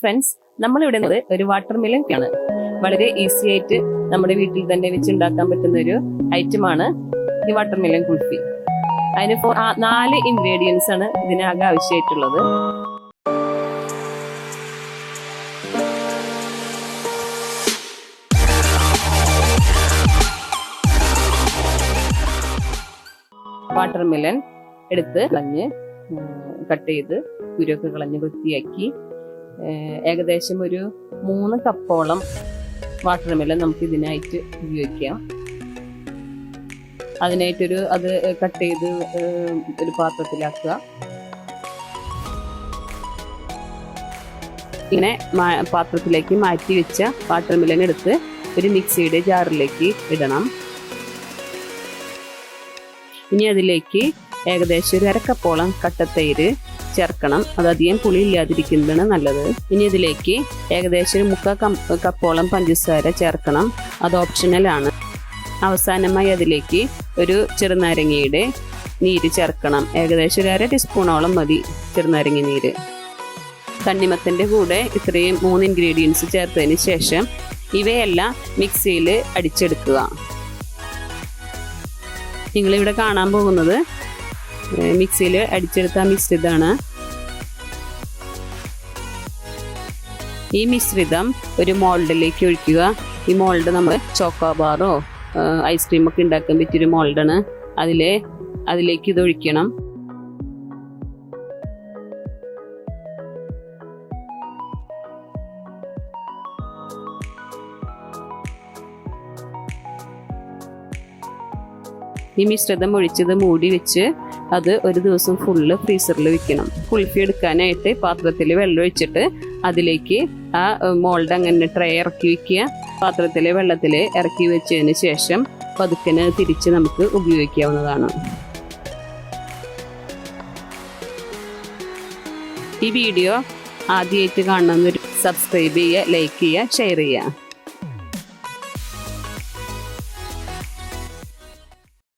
Friends, നമ്മളിവിടെ ഒരു watermelon ആണ്. വളരെ ഈസി ആയിട്ട് നമ്മുടെ വീട്ടിൽ തന്നെ വെച്ച് ഉണ്ടാക്കാൻ പറ്റുന്ന ഒരു ഐറ്റമാണ് ഈ വാട്ടർമെലൻ കുൽഫി. അതിന് 4 ഇൻഗ്രീഡിയൻസ് ആണ് ഇതിനാകെ ആവശ്യമായിട്ടുള്ളത്. വാട്ടർമെലൻ എടുത്ത് കളഞ്ഞ് കട്ട് ചെയ്ത് കുരുവൊക്കെ കളഞ്ഞ് വൃത്തിയാക്കി ഏകദേശം ഒരു 3 കപ്പോളം വാട്ടർമെലൻ നമുക്ക് ഇതിനായിട്ട് ഉപയോഗിക്കാം. അതിനായിട്ടൊരു അത് കട്ട് ചെയ്ത് ഒരു പാത്രത്തിലാക്കുക. ഇങ്ങനെ പാത്രത്തിലേക്ക് മാറ്റി വെച്ച വാട്ടർമെലൻ എടുത്ത് ഒരു മിക്സിയുടെ ജാറിലേക്ക് ഇടണം. ഇനി അതിലേക്ക് ഏകദേശം ഒരു 1/2 കപ്പോളം കട്ടത്തൈര് ചേർക്കണം. അതധികം പുളി ഇല്ലാതിരിക്കുന്നതാണ് നല്ലത്. ഇനി ഇതിലേക്ക് ഏകദേശം ഒരു 3/4 കപ്പോളം പഞ്ചസാര ചേർക്കണം. അത് ഓപ്ഷണൽ ആണ്. അവസാനമായി അതിലേക്ക് ഒരു ചെറുനാരങ്ങയുടെ നീര് ചേർക്കണം. ഏകദേശം ഒരു 1/2 ടീസ്പൂണോളം മതി ചെറുനാരങ്ങ നീര്. തണ്ണിമത്തൻ്റെ കൂടെ ഇത്രയും 3 ഇൻഗ്രീഡിയൻസ് ചേർത്തതിന് ശേഷം ഇവയെല്ലാം മിക്സിയിൽ അടിച്ചെടുക്കുക. നിങ്ങളിവിടെ കാണാൻ പോകുന്നത് മിക്സിയിൽ അടിച്ചെടുത്ത മിശ്രിതമാണ്. ഈ മിശ്രിതം ഒരു മോൾഡിലേക്ക് ഒഴിക്കുക. ഈ മോൾഡ് നമ്മൾ ചോക്കോബാറോ ഐസ്ക്രീമൊക്കെ ഉണ്ടാക്കാൻ പറ്റിയൊരു മോൾഡാണ്. അതിലേക്ക് ഇത് ഒഴിക്കണം. ഈ മിശ്രിതം ഒഴിച്ചത് മൂടി വെച്ച് അത് ഒരു ദിവസം ഫുള്ള് ഫ്രീസറിൽ വെക്കണം. കുൽഫി എടുക്കാനായിട്ട് പാത്രത്തിൽ വെള്ളം ഒഴിച്ചിട്ട് അതിലേക്ക് ആ മോൾഡ് അങ്ങനെ ട്രേ ഇറക്കി വെക്കുക. പാത്രത്തിലെ വെള്ളത്തിൽ ഇറക്കി വെച്ചതിന് ശേഷം പതുക്കനെ തിരിച്ച് നമുക്ക് ഉപയോഗിക്കാവുന്നതാണ്. ഈ വീഡിയോ ആദ്യമായിട്ട് കാണുന്നവർ സബ്സ്ക്രൈബ് ചെയ്യുക, ലൈക്ക് ചെയ്യുക, ഷെയർ ചെയ്യുക.